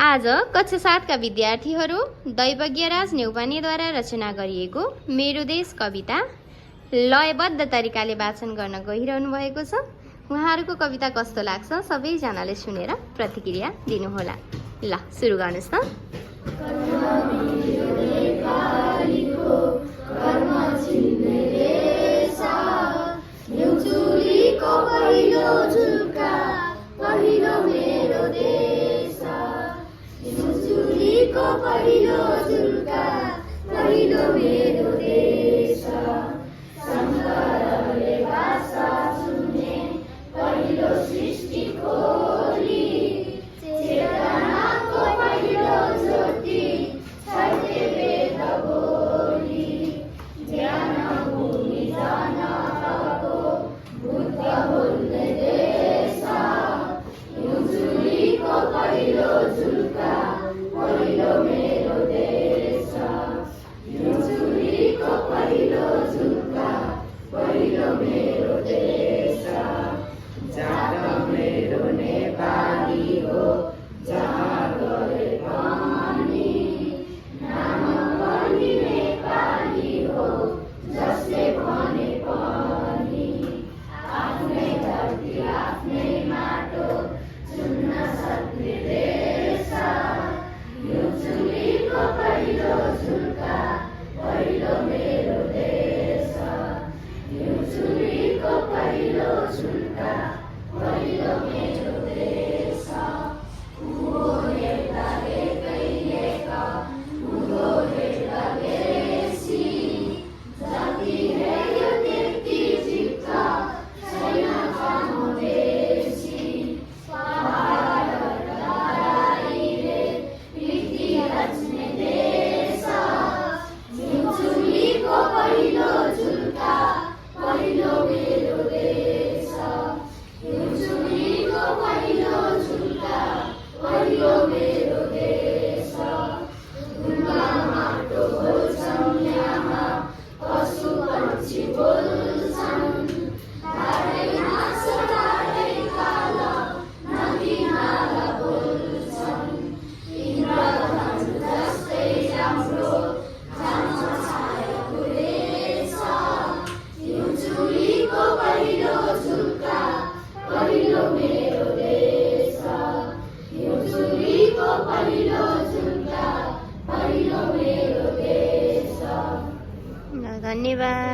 आज कक्षा 7 का विद्यार्थीहरू दैवज्ञराज नेउपानेद्वारा रचना गरिएको मेरो देश कविता लयबद्ध तरिकाले वाचन गर्न गइरहनु भएको छ। उहाँहरूको कविता कस्तो लाग्छ सबैजनाले सुनेर प्रतिक्रिया दिनुहोला। ल सुरु गर्नुस् त। पहिलो झुल्का पहिलो मेरो देश शङ्करले भाषा सुने पहिलो सृष्टि खोली चेतनाको पहिलो ज्योति छाड्थे वेद बोली ज्ञान भूमि जनताको बुद्ध बोल्ने देश हिउँझुलीको पहिलो झुल्का पहिलो मेरो देश हिउँझुलीको पहिलो झुल्का पहिलो मेरो देश जात मेरो नेपाली हो जहाँ गए पनि नाम पनि नेपाली हो जसले भने पनि आफ्नै धरती आफ्नै माटो चुन्न सक्ने देश हिउँझुलीको पहिलो झुल्का पहिलो मेरो देश हिउँझुलीको पहिलो झुल्का पहिलो मेरो देश उँभो हेर्दा एकै एक उँभो हेर्दा बेसी जति हेऱ्यो त्यति चित्त छैन काम बेसी पहाड तराईले प्रीति रच्ने देश हिउँझुलीको पहिलो झुल्का पहिलो मेरो देश हिउँझुलीको पहिलो झुल्का पहिलो मेरो देश ढुङ्गा माटो बोल्छन् यहाँ पशु पक्षी बोल्छन् ढाडै हाँस ढाडै काल नदी नाला बोल्छन् इन्द्रधनु जस्तै राम्रो जान्छ छायाको देश हिउँझुलीको पहिलो झुल्का पहिलो मेरो देश हिउँझुलीको पहिलो झुल्का पहिलो मेरो देश। धन्यवाद।